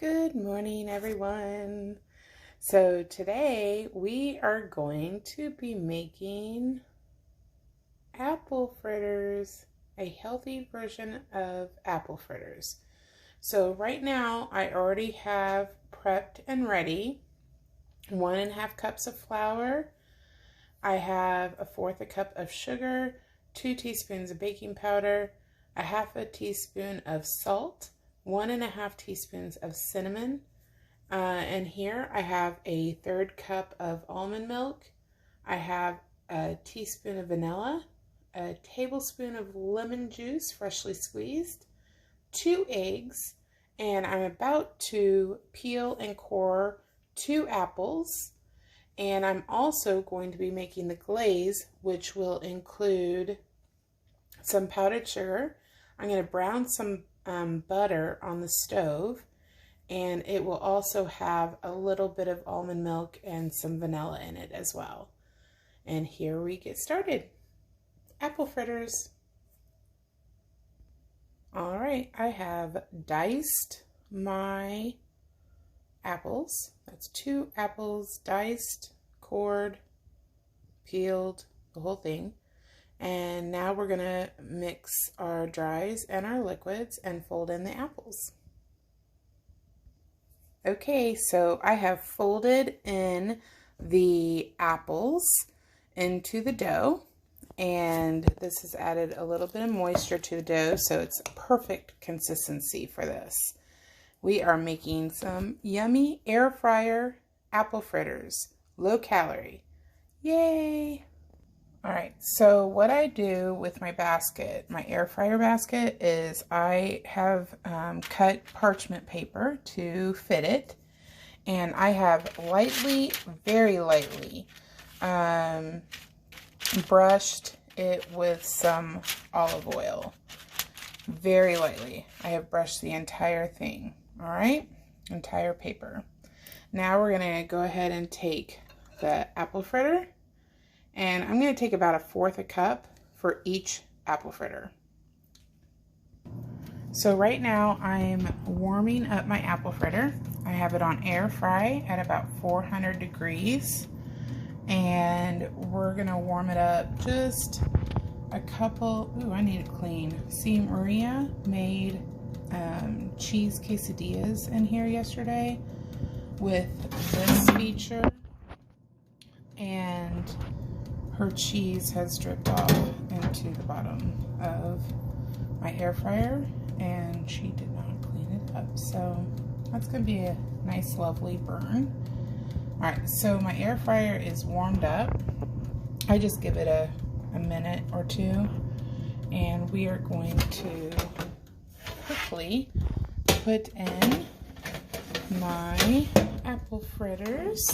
Good morning, everyone. So today we are going to be making apple fritters, a healthy version of apple fritters. So right now I already have prepped and ready 1.5 cups of flour. I have 1/4 cup of sugar, 2 teaspoons of baking powder, 1/2 teaspoon of salt, 1.5 teaspoons of cinnamon, and here I have 1/3 cup of almond milk. I have a teaspoon of vanilla, a tablespoon of lemon juice freshly squeezed, 2 eggs, and I'm about to peel and core 2 apples. And I'm also going to be making the glaze, which will include some powdered sugar. I'm going to brown some butter on the stove, and it will also have a little bit of almond milk and some vanilla in it as well. And here we get started. Apple fritters. All right, I have diced my apples. That's 2 apples diced, cored, peeled, the whole thing. And now we're gonna mix our dries and our liquids and fold in the apples. Okay, so I have folded in the apples into the dough, and this has added a little bit of moisture to the dough, so it's perfect consistency for this. We are making some yummy air fryer apple fritters, low calorie. Yay! All right, so what I do with my basket, my air fryer basket, is I have cut parchment paper to fit it, and I have lightly, very lightly, brushed it with some olive oil. Very lightly. I have brushed the entire thing. All right, entire paper. Now we're gonna go ahead and take the apple fritter, and I'm gonna take about 1/4 cup for each apple fritter. So right now I'm warming up my apple fritter. I have it on air fry at about 400 degrees, and we're gonna warm it up just a couple. Ooh, I need to clean. See, Maria made cheese quesadillas in here yesterday with this feature, and her cheese has dripped off into the bottom of my air fryer, and she did not clean it up, so that's gonna be a nice lovely burn. All right, so my air fryer is warmed up. I just give it a minute or two, and we are going to quickly put in my apple fritters.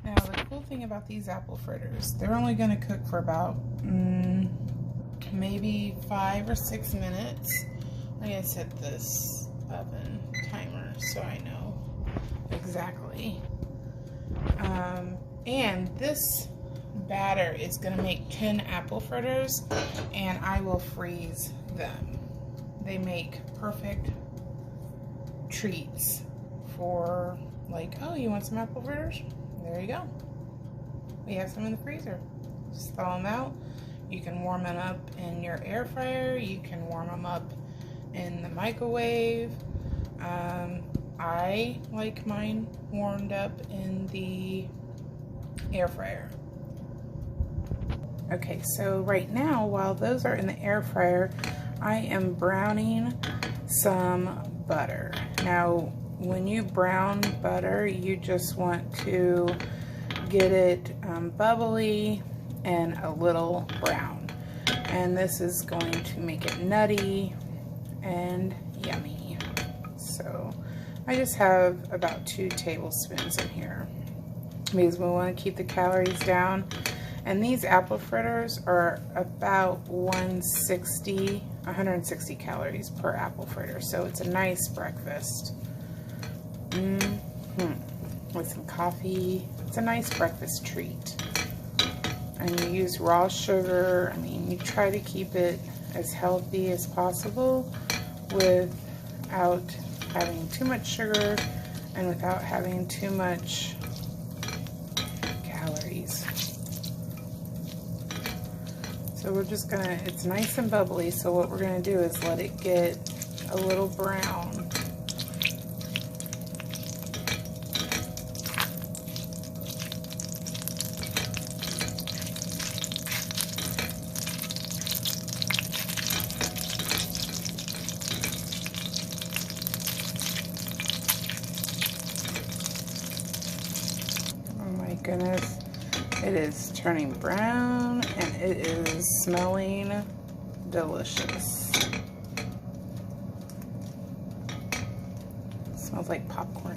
Now the cool thing about these apple fritters, they're only going to cook for about maybe 5 or 6 minutes. I'm going to set this oven timer so I know exactly. And this batter is going to make 10 apple fritters, and I will freeze them. They make perfect treats for, like, oh, you want some apple fritters? There you go. We have some in the freezer. Just thaw them out. You can warm them up in your air fryer. You can warm them up in the microwave. I like mine warmed up in the air fryer. Okay, so right now, while those are in the air fryer, I am browning some butter. Now, when you brown butter, you just want to get it bubbly and a little brown. And this is going to make it nutty and yummy. So I just have about 2 tablespoons in here because we want to keep the calories down. And these apple fritters are about 160 calories per apple fritter. So it's a nice breakfast. With some coffee. It's a nice breakfast treat. And you use raw sugar. I mean, you try to keep it as healthy as possible without having too much sugar and without having too much calories. So we're just gonna, it's nice and bubbly, so what we're gonna do is let it get a little brown. Oh my goodness, it is turning brown and it is smelling delicious. It smells like popcorn.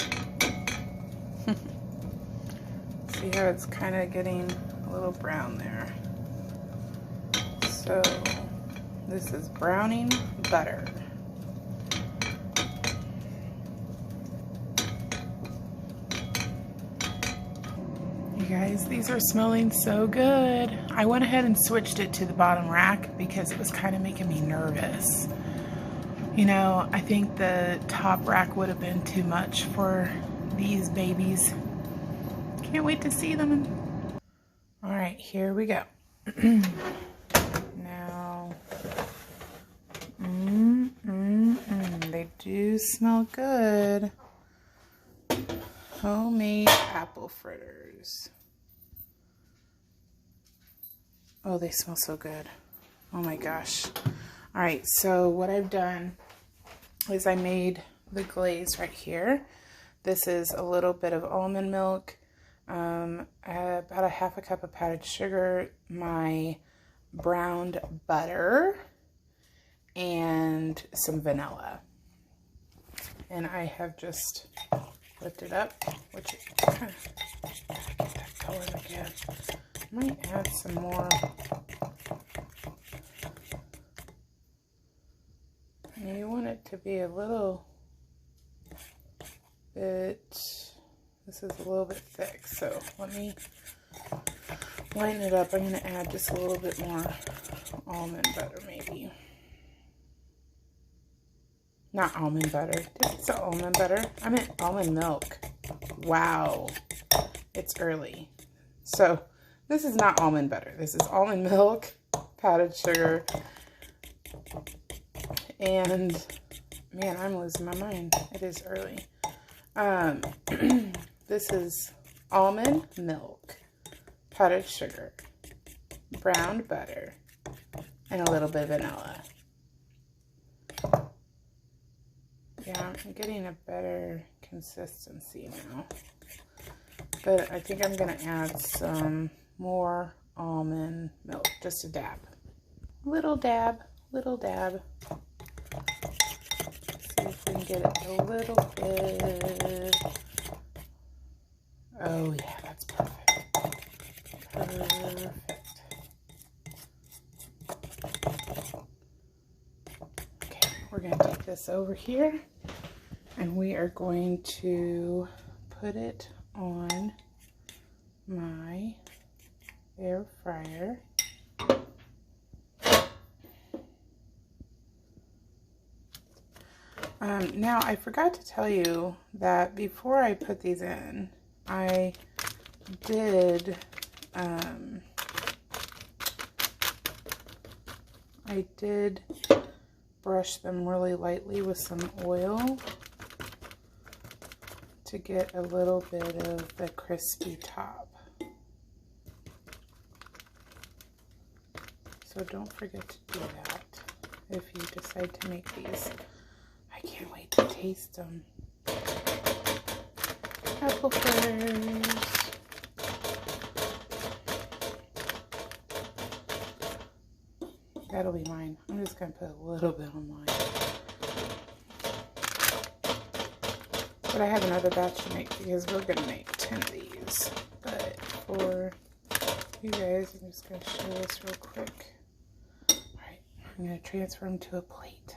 See how it's kind of getting a little brown there. So this is browning butter. You guys, these are smelling so good. I went ahead and switched it to the bottom rack because it was kind of making me nervous. You know, I think the top rack would have been too much for these babies. Can't wait to see them. All right, here we go. Now, they do smell good. Homemade apple fritters. Oh, they smell so good. Oh my gosh. All right, so what I've done is I made the glaze right here. This is a little bit of almond milk, about a half a cup of powdered sugar, my browned butter, and some vanilla. And I have just whipped it up, which is kind of, get that color again. I might add some more. And you want it to be a little bit, this is a little bit thick, so let me lighten it up. I'm going to add just a little bit more almond butter maybe. Not almond butter. Did it say almond butter? I meant almond milk. Wow. It's early. So this is not almond butter. This is almond milk, powdered sugar, and man, I'm losing my mind. It is early. This is almond milk, powdered sugar, browned butter, and a little bit of vanilla. Yeah, I'm getting a better consistency now. But I think I'm going to add some more almond milk, just a dab. Little dab, little dab. See if we can get it a little bit. Oh yeah, that's perfect. Perfect. Okay, we're going to take this over here and we are going to put it on my air fryer. Now I forgot to tell you that before I put these in, I did brush them really lightly with some oil to get a little bit of the crispy top. So don't forget to do that if you decide to make these. I can't wait to taste them. Apple fritters. That'll be mine. I'm just going to put a little bit on mine. But I have another batch to make because we're going to make 10 of these. But for you guys, I'm just going to show this real quick. Alright, I'm going to transfer them to a plate.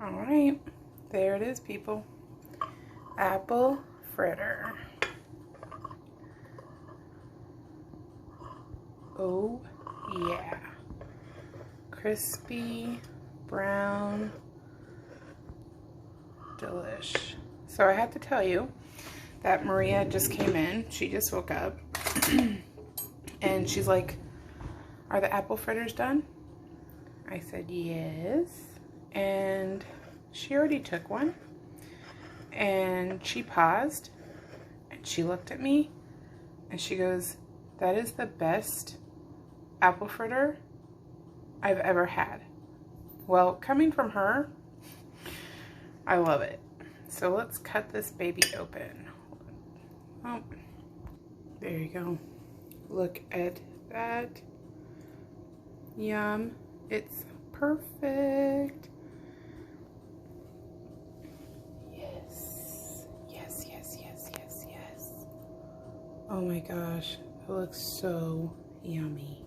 Alright, there it is, people. Apple fritter. Oh, yeah. Crispy, brown, Delish. So I have to tell you that Maria just came in. She just woke up. And she's like, "Are the apple fritters done?" I said, "Yes." And she already took one. And she paused. And she looked at me. And she goes, "That is the best apple fritter I've ever had." Well, coming from her, I love it. So let's cut this baby open. Oh, there you go. Look at that. Yum. It's perfect. Yes. Yes, yes, yes, yes, yes. Oh my gosh. It looks so yummy.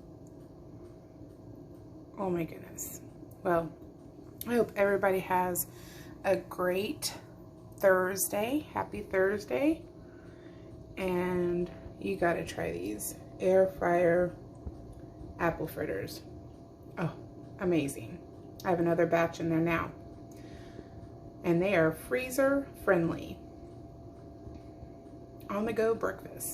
Oh my goodness. Well, I hope everybody has a great Thursday. Happy Thursday. And you gotta try these air fryer apple fritters. Oh, amazing. I have another batch in there now. And they are freezer friendly. On the go breakfast.